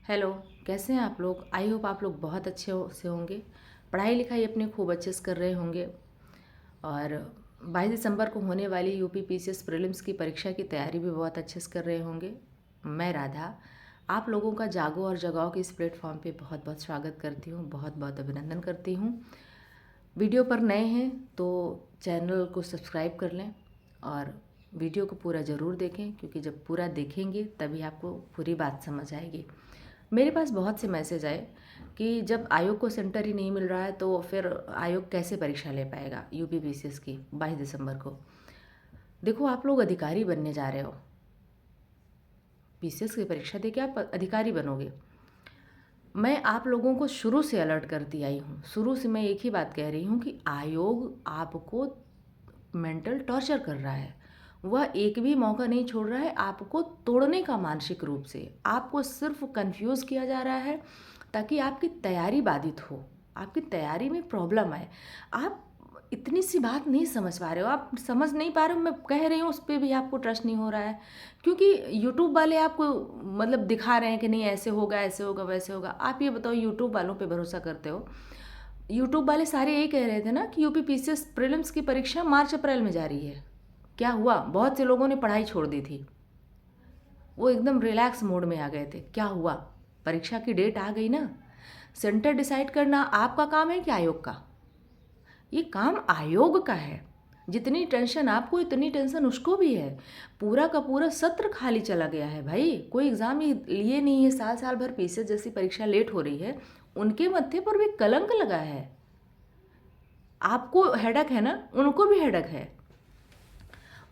Hello. कैसे हैं आप लोग? आई होप आप लोग बहुत अच्छे से होंगे। पढ़ाई लिखाई अपनी खूब अच्छे से कर रहे होंगे और 22 दिसंबर को होने वाली यूपी पीसीएस प्रीलिम्स की परीक्षा की तैयारी भी बहुत अच्छे से कर रहे होंगे। मैं राधा आप लोगों का जागो और जगाओ के इस प्लेटफॉर्म पे बहुत बहुत स्वागत करती हूँ, बहुत बहुत अभिनंदन करती हूँ। वीडियो पर नए हैं तो चैनल को सब्सक्राइब कर लें और वीडियो को पूरा ज़रूर देखें, क्योंकि जब पूरा देखेंगे तभी आपको पूरी बात समझ आएगी। मेरे पास बहुत से मैसेज आए कि जब आयोग को सेंटर ही नहीं मिल रहा है तो फिर आयोग कैसे परीक्षा ले पाएगा यूपी पीसीएस की 22 दिसंबर को। देखो, आप लोग अधिकारी बनने जा रहे हो। पीसीएस की परीक्षा देके आप अधिकारी बनोगे। मैं आप लोगों को शुरू से अलर्ट करती आई हूँ। शुरू से मैं एक ही बात कह रही हूँ कि आयोग आपको मेंटल टॉर्चर कर रहा है। वह एक भी मौका नहीं छोड़ रहा है आपको तोड़ने का। मानसिक रूप से आपको सिर्फ कंफ्यूज किया जा रहा है ताकि आपकी तैयारी बाधित हो, आपकी तैयारी में प्रॉब्लम आए। आप इतनी सी बात नहीं समझ पा रहे हो, आप समझ नहीं पा रहे हो। मैं कह रही हूँ उस पर भी आपको ट्रस्ट नहीं हो रहा है, क्योंकि यूट्यूब वाले आपको मतलब दिखा रहे हैं कि नहीं ऐसे होगा, ऐसे होगा, वैसे होगा। आप ये बताओ, यूट्यूब वालों पे भरोसा करते हो? यूट्यूब वाले सारे यही कह रहे थे ना कि यूपी पीसीएस प्रीलिम्स की परीक्षा मार्च अप्रैल में जा रही है। क्या हुआ? बहुत से लोगों ने पढ़ाई छोड़ दी थी, वो एकदम रिलैक्स मोड में आ गए थे। क्या हुआ? परीक्षा की डेट आ गई ना। सेंटर डिसाइड करना आपका काम है कि आयोग का? ये काम आयोग का है। जितनी टेंशन आपको इतनी टेंशन उसको भी है। पूरा का पूरा सत्र खाली चला गया है भाई। कोई एग्ज़ाम लिए नहीं है। साल साल भर पीसीएस जैसी परीक्षा लेट हो रही है, उनके मत्थे पर भी कलंक लगा है। आपको हेडक है ना, उनको भी हेडक है।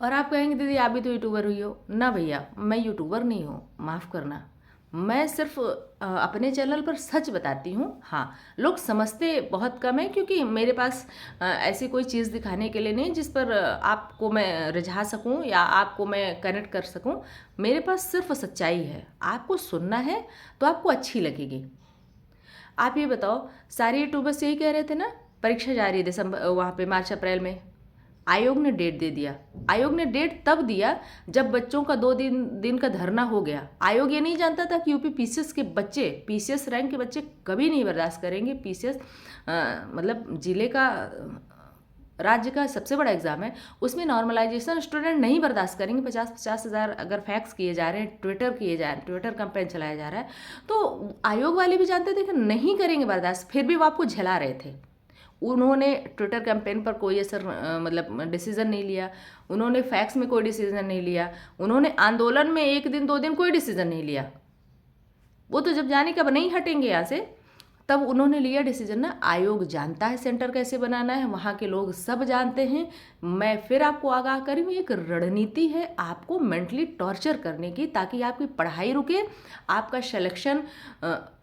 और आप कहेंगे दीदी आप भी तो यूट्यूबर हुई हो। ना भैया, मैं यूट्यूबर नहीं हूँ, माफ़ करना। मैं सिर्फ अपने चैनल पर सच बताती हूँ। हाँ, लोग समझते बहुत कम है, क्योंकि मेरे पास ऐसी कोई चीज़ दिखाने के लिए नहीं जिस पर आपको मैं रिझा सकूँ या आपको मैं कनेक्ट कर सकूँ। मेरे पास सिर्फ सच्चाई है। आपको सुनना है तो आपको अच्छी लगेगी। आप ये बताओ, सारे यूट्यूबर्स यही कह रहे थे ना परीक्षा जा रही है दिसंबर, वहाँ पे मार्च अप्रैल में। आयोग ने डेट दे दिया। आयोग ने डेट तब दिया जब बच्चों का 2 दिन दिन का धरना हो गया। आयोग ये नहीं जानता था कि यूपी पीसीएस के बच्चे, पीसीएस रैंक के बच्चे कभी नहीं बर्दाश्त करेंगे। पीसीएस मतलब जिले का, राज्य का सबसे बड़ा एग्जाम है, उसमें नॉर्मलाइजेशन स्टूडेंट नहीं बर्दाश्त करेंगे। 50-50 हज़ार अगर फैक्स किए जा रहे हैं, ट्विटर कैंपेन चलाया जा रहा है, तो आयोग वाले भी जानते थे कि नहीं करेंगे बर्दाश्त, फिर भी वो आपको झेला रहे थे। उन्होंने ट्विटर कैंपेन पर कोई असर मतलब डिसीज़न नहीं लिया। उन्होंने फैक्स में कोई डिसीज़न नहीं लिया। उन्होंने आंदोलन में 1 दिन 2 दिन कोई डिसीज़न नहीं लिया। वो तो जब जाने कब नहीं हटेंगे यहाँ से, तब उन्होंने लिया डिसीजन ना। आयोग जानता है सेंटर कैसे बनाना है, वहाँ के लोग सब जानते हैं। मैं फिर आपको आगाह करी हूँ, एक रणनीति है आपको मेंटली टॉर्चर करने की, ताकि आपकी पढ़ाई रुके, आपका सिलेक्शन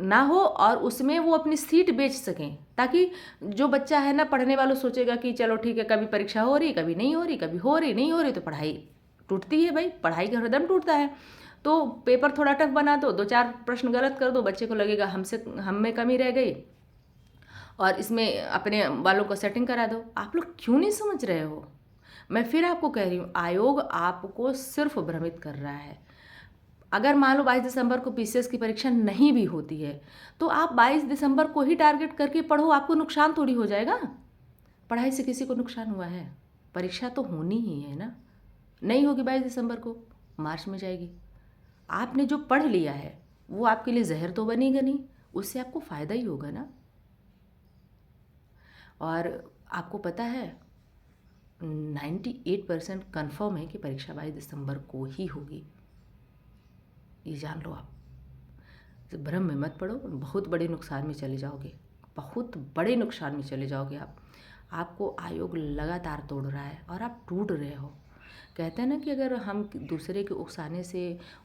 ना हो और उसमें वो अपनी सीट बेच सकें। ताकि जो बच्चा है ना, पढ़ने वालों सोचेगा कि चलो ठीक है, कभी परीक्षा हो रही, कभी नहीं हो रही, कभी हो रही नहीं हो रही, तो पढ़ाई टूटती है भाई। पढ़ाई का हृदय टूटता है। तो पेपर थोड़ा टफ बना दो, 2-4 प्रश्न गलत कर दो, बच्चे को लगेगा हम में कमी रह गई और इसमें अपने वालों को सेटिंग करा दो। आप लोग क्यों नहीं समझ रहे हो? मैं फिर आपको कह रही हूँ, आयोग आपको सिर्फ भ्रमित कर रहा है। अगर मान लो 22 दिसंबर को पीसीएस की परीक्षा नहीं भी होती है, तो आप 22 दिसंबर को ही टारगेट करके पढ़ो, आपको नुकसान थोड़ी हो जाएगा। पढ़ाई से किसी को नुकसान हुआ है? परीक्षा तो होनी ही है ना। नहीं होगी 22 दिसंबर को, मार्च में जाएगी। आपने जो पढ़ लिया है वो आपके लिए जहर तो बनेगा नहीं, उससे आपको फ़ायदा ही होगा ना। और आपको पता है 98% कन्फर्म है कि परीक्षा 22 दिसंबर को ही होगी। ये जान लो आप। तो भ्रम में मत पड़ो, बहुत बड़े नुकसान में चले जाओगे, बहुत बड़े नुकसान में चले जाओगे आप। आपको आयोग लगातार तोड़ रहा है और आप टूट रहे हो। कहते हैं ना कि अगर हम दूसरे के उकसाने से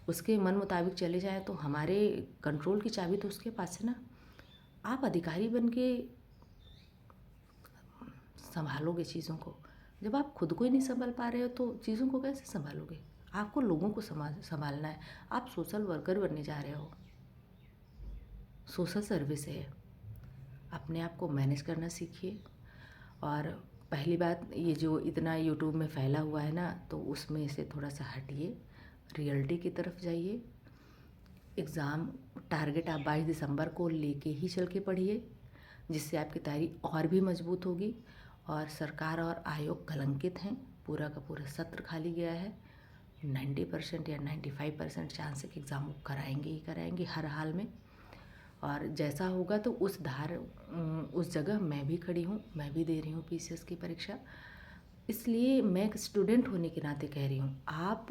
उसके मन मुताबिक चले जाएं तो हमारे कंट्रोल की चाबी तो उसके पास है ना। आप अधिकारी बन के संभालोगे चीज़ों को, जब आप खुद को ही नहीं संभाल पा रहे हो तो चीज़ों को कैसे संभालोगे? आपको लोगों को संभालना है। आप सोशल वर्कर बनने जा रहे हो, सोशल सर्विस है। अपने आप को मैनेज करना सीखिए। और पहली बात, ये जो इतना यूट्यूब में फैला हुआ है ना, तो उसमें से थोड़ा सा हटिए, रियलिटी की तरफ जाइए। एग्ज़ाम टारगेट आप 22 दिसंबर को लेके ही चल के पढ़िए, जिससे आपकी तैयारी और भी मजबूत होगी। और सरकार और आयोग कलंकित हैं, पूरा का पूरा सत्र खाली गया है। 90% या 95% चांस है कि एग्ज़ाम वो कराएंगे ही कराएंगे हर हाल में। और जैसा होगा तो उस जगह मैं भी खड़ी हूँ, मैं भी दे रही हूँ पीसीएस की परीक्षा। इसलिए मैं एक स्टूडेंट होने के नाते कह रही हूँ, आप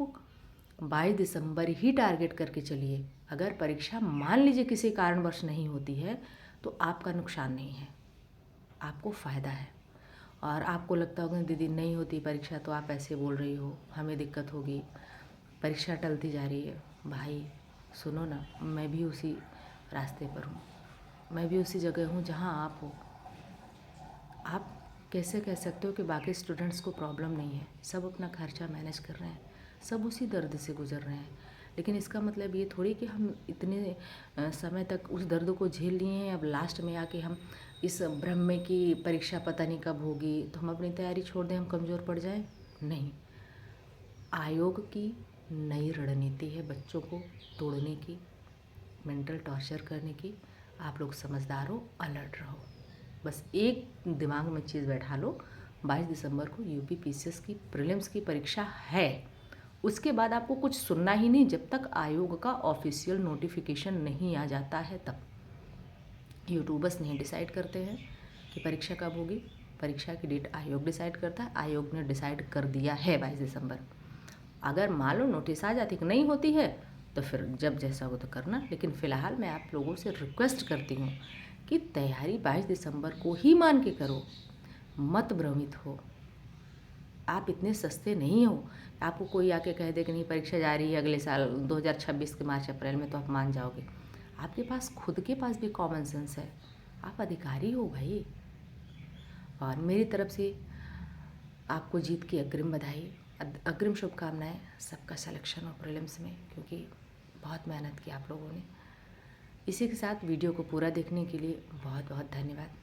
22 दिसंबर ही टारगेट करके चलिए। अगर परीक्षा मान लीजिए किसी कारणवश नहीं होती है तो आपका नुकसान नहीं है, आपको फ़ायदा है। और आपको लगता होगा दीदी नहीं होती परीक्षा तो आप ऐसे बोल रही हो, हमें दिक्कत होगी, परीक्षा टलती जा रही है। भाई सुनो ना, मैं भी उसी रास्ते पर हूँ, मैं भी उसी जगह हूँ जहाँ आप हो। आप कैसे कह सकते हो कि बाकी स्टूडेंट्स को प्रॉब्लम नहीं है? सब अपना खर्चा मैनेज कर रहे हैं, सब उसी दर्द से गुजर रहे हैं। लेकिन इसका मतलब ये थोड़ी कि हम इतने समय तक उस दर्द को झेल लिए हैं, अब लास्ट में आके हम इस भ्रम में कि परीक्षा पता नहीं कब होगी तो हम अपनी तैयारी छोड़ दें, हम कमज़ोर पड़ जाएं। नहीं, आयोग की नई रणनीति है बच्चों को तोड़ने की, मेंटल टॉर्चर करने की। आप लोग समझदार हो, अलर्ट रहो। बस एक दिमाग में चीज़ बैठा लो, 22 दिसंबर को यूपी पीसीएस की प्रीलिम्स की परीक्षा है। उसके बाद आपको कुछ सुनना ही नहीं जब तक आयोग का ऑफिशियल नोटिफिकेशन नहीं आ जाता है। तब यूट्यूबर्स नहीं डिसाइड करते हैं कि परीक्षा कब होगी, परीक्षा की डेट आयोग डिसाइड करता है। आयोग ने डिसाइड कर दिया है 22 दिसंबर। अगर मान लो नोटिस आ जाती कि नहीं होती है तो फिर जब जैसा हो तो करना। लेकिन फ़िलहाल मैं आप लोगों से रिक्वेस्ट करती हूँ कि तैयारी 22 दिसंबर को ही मान के करो, मत भ्रमित हो। आप इतने सस्ते नहीं हो, आपको कोई आके कह दे कि नहीं परीक्षा जा रही है अगले साल 2026 के मार्च अप्रैल में, तो आप मान जाओगे। आपके पास खुद के पास भी कॉमन सेंस है, आप अधिकारी हो भाई। और मेरी तरफ से आपको जीत की अग्रिम बधाई, अग्रिम शुभकामनाएं। सबका सिलेक्शन हो प्रीलिम्स में, क्योंकि बहुत मेहनत की आप लोगों ने। इसी के साथ वीडियो को पूरा देखने के लिए बहुत बहुत धन्यवाद।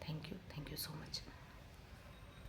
Thank you so much.